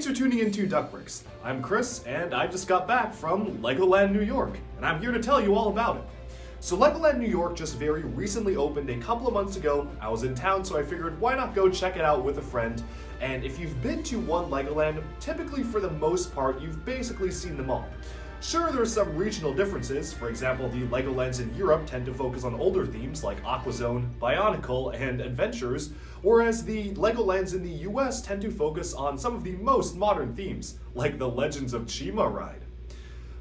Thanks for tuning into Duckbricks. I'm Chris, and I just got back from Legoland, New York, and I'm here to tell you all about it. So Legoland, New York just very recently opened a couple of months ago. I was in town, so I figured why not go check it out with a friend. And if you've been to one Legoland, typically for the most part, you've basically seen them all. Sure, there's some regional differences. For example, the Legolands in Europe tend to focus on older themes like Aquazone, Bionicle, and Adventures, whereas the Legolands in the US tend to focus on some of the most modern themes, like the Legends of Chima ride.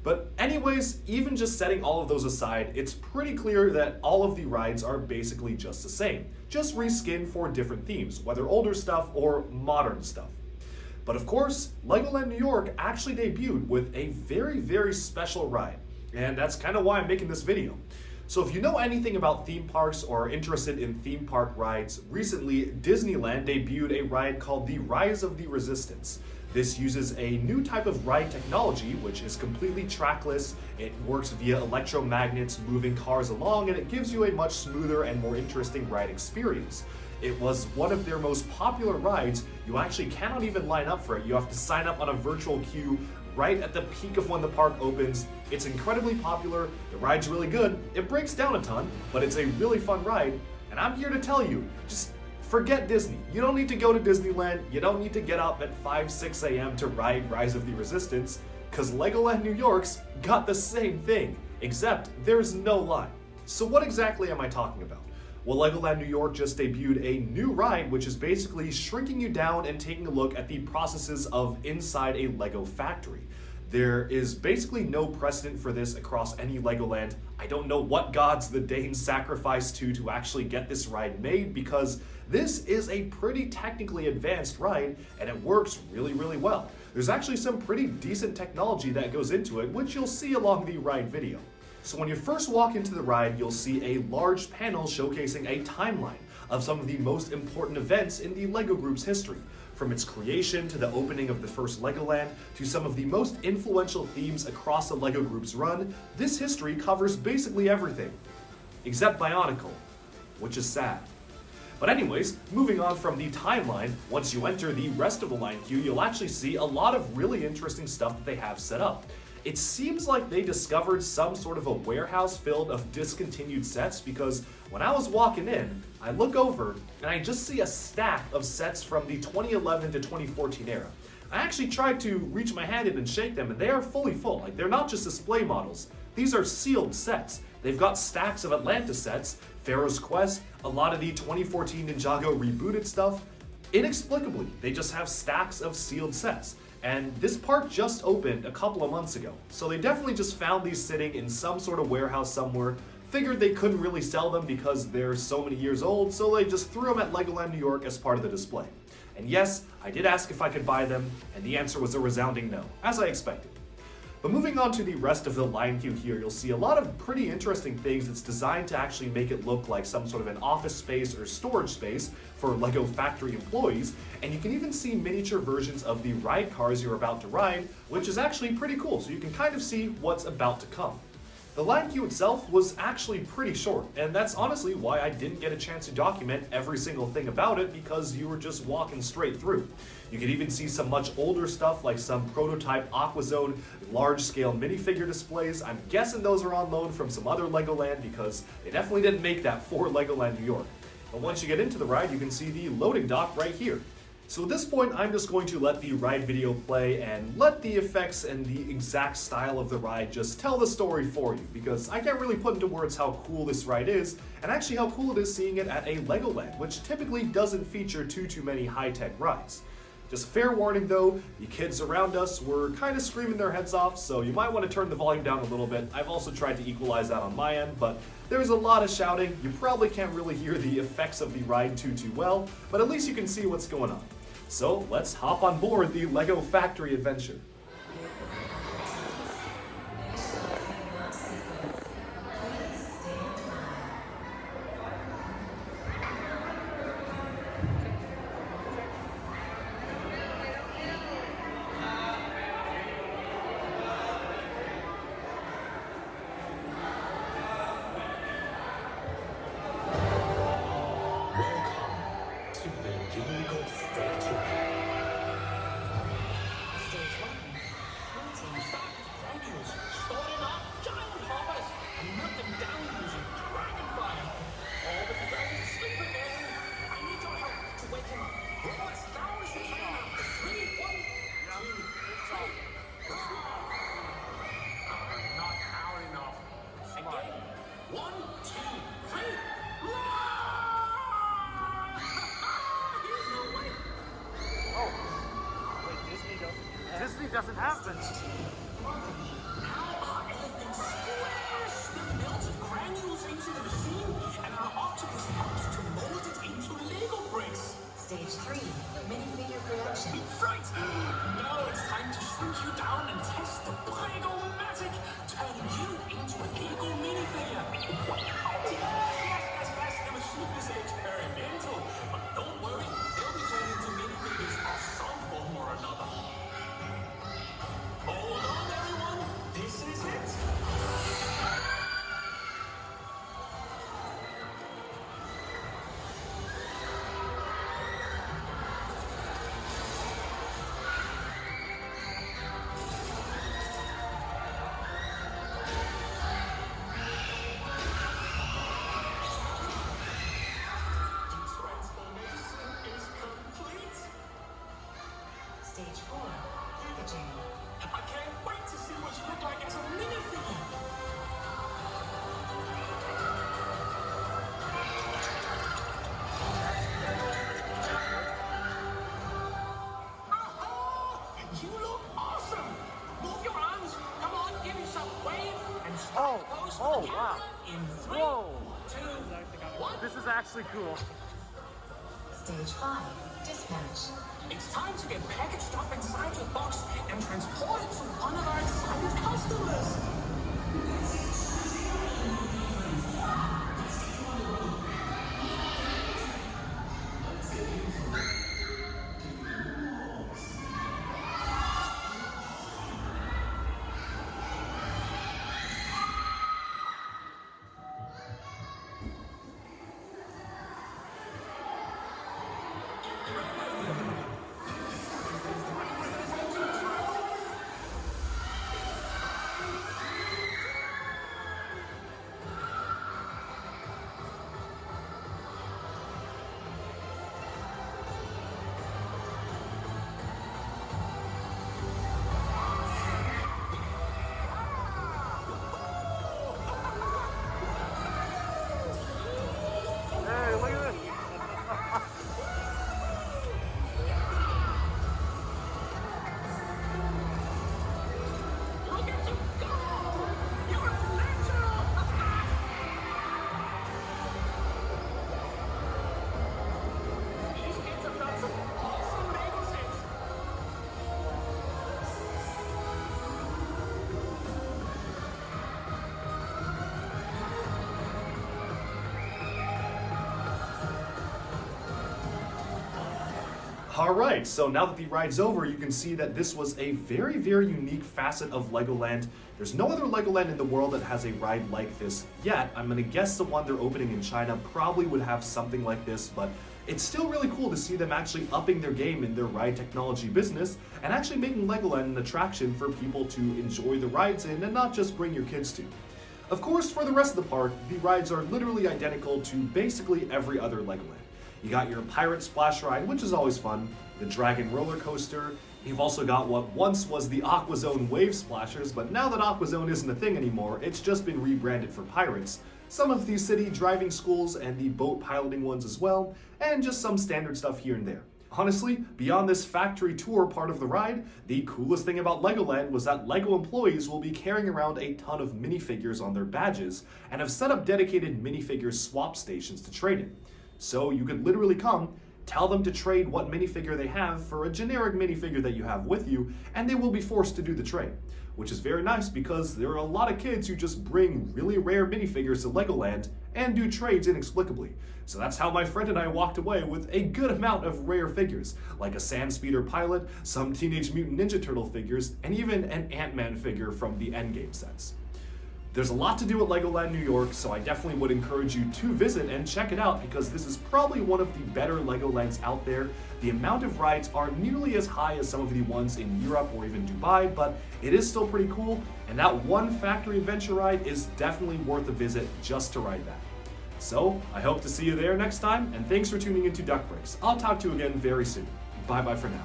But anyways, even just setting all of those aside, it's pretty clear that all of the rides are basically just the same, just reskinned for different themes, whether older stuff or modern stuff. But of course, Legoland New York actually debuted with a very special ride, and that's kind of why I'm making this video. So if you know anything about theme parks or are interested in theme park rides, recently Disneyland debuted a ride called the Rise of the Resistance. This uses a new type of ride technology, which is completely trackless. It works via electromagnets moving cars along, and it gives you a much smoother and more interesting ride experience. It was one of their most popular rides. You actually cannot even line up for it. You have to sign up on a virtual queue right at the peak of when the park opens. It's incredibly popular. The ride's really good. It breaks down a ton, but it's a really fun ride. And I'm here to tell you, just forget Disney. You don't need to go to Disneyland. You don't need to get up at 5-6 a.m. to ride Rise of the Resistance, because Legoland New York's got the same thing, except there's no line. So what exactly am I talking about? Well, Legoland New York just debuted a new ride, which is basically shrinking you down and taking a look at the processes of inside a Lego factory. There is basically no precedent for this across any Legoland. I don't know what gods the Danes sacrificed to actually get this ride made, because this is a pretty technically advanced ride and it works really well. There's actually some pretty decent technology that goes into it, which you'll see along the ride video. So when you first walk into the ride, you'll see a large panel showcasing a timeline of some of the most important events in the LEGO Group's history. From its creation to the opening of the first Legoland to some of the most influential themes across the LEGO Group's run, this history covers basically everything, except Bionicle, which is sad. But anyways, moving on from the timeline, once you enter the rest of the line queue, you'll actually see a lot of really interesting stuff that they have set up. It seems like they discovered some sort of a warehouse filled of discontinued sets, because when I was walking in, I look over and I just see a stack of sets from the 2011 to 2014 era. I actually tried to reach my hand in and shake them, and they are fully full. Like, they're not just display models. These are sealed sets. They've got stacks of Atlanta sets, Pharaoh's Quest, a lot of the 2014 Ninjago rebooted stuff. Inexplicably, they just have stacks of sealed sets. And this park just opened a couple of months ago, so they definitely just found these sitting in some sort of warehouse somewhere, figured they couldn't really sell them because they're so many years old, so they just threw them at Legoland New York as part of the display. And yes, I did ask if I could buy them, and the answer was a resounding no, as I expected. But moving on to the rest of the line queue here, you'll see a lot of pretty interesting things that's designed to actually make it look like some sort of an office space or storage space for LEGO factory employees, and you can even see miniature versions of the ride cars you're about to ride, which is actually pretty cool, so you can kind of see what's about to come. The line queue itself was actually pretty short, and that's honestly why I didn't get a chance to document every single thing about it, because you were just walking straight through. You could even see some much older stuff like some prototype Aquazone large-scale minifigure displays. I'm guessing those are on loan from some other Legoland, because they definitely didn't make that for Legoland New York. But once you get into the ride, you can see the loading dock right here. So at this point, I'm just going to let the ride video play and let the effects and the exact style of the ride just tell the story for you, because I can't really put into words how cool this ride is, and actually how cool it is seeing it at a Legoland, which typically doesn't feature too many high-tech rides. Just fair warning though, the kids around us were kind of screaming their heads off, so you might want to turn the volume down a little bit. I've also tried to equalize that on my end, but there's a lot of shouting. You probably can't really hear the effects of the ride too well, but at least you can see what's going on. So let's hop on board the LEGO Factory adventure. usually doesn't happen. Granules into the machine, and our octopus helps to mold it into Lego bricks. Stage 3, minifigure production. Right! Now it's time to shrink you down and test the Lego-matic. Turn you into a Lego minifigure. Yes. The machine is experimental, but don't worry, they'll be turned into minifigures of some form or another. Hold on, everyone. This is it. Stage 4, packaging. I can't wait to see what you look like as a minifigure. You look awesome! Move your arms. Come on, give yourself a wave and start close to the camera in 3, Whoa. 2, 1. This is actually cool. Stage 5, dispatch. It's time to get packaged up inside your box and transported to one of our excited customers. Hey, look at this. Look at you go! You're natural! These kids have got some awesome Lego sets. Alright, so now that the ride's over, you can see that this was a very, very unique facet of Legoland. There's no other Legoland in the world that has a ride like this yet. I'm gonna guess the one they're opening in China probably would have something like this, but it's still really cool to see them actually upping their game in their ride technology business and actually making Legoland an attraction for people to enjoy the rides in and not just bring your kids to. Of course, for the rest of the park, the rides are literally identical to basically every other Legoland. You got your Pirate Splash ride, which is always fun, the Dragon roller coaster. You've also got what once was the AquaZone Wave Splashers, but now that AquaZone isn't a thing anymore, it's just been rebranded for Pirates. Some of the city driving schools and the boat piloting ones as well, and just some standard stuff here and there. Honestly, beyond this factory tour part of the ride, the coolest thing about Legoland was that LEGO employees will be carrying around a ton of minifigures on their badges and have set up dedicated minifigure swap stations to trade in. So you could literally come, tell them to trade what minifigure they have for a generic minifigure that you have with you, and they will be forced to do the trade. Which is very nice because there are a lot of kids who just bring really rare minifigures to Legoland and do trades inexplicably. So that's how my friend and I walked away with a good amount of rare figures, like a Sandspeeder pilot, some Teenage Mutant Ninja Turtle figures, and even an Ant-Man figure from the Endgame sets. There's a lot to do at Legoland New York, so I definitely would encourage you to visit and check it out because this is probably one of the better Legolands out there. The amount of rides aren't nearly as high as some of the ones in Europe or even Dubai, but it is still pretty cool, and that one factory adventure ride is definitely worth a visit just to ride that. So, I hope to see you there next time, and thanks for tuning into Duck Breaks. I'll talk to you again very soon. Bye bye for now.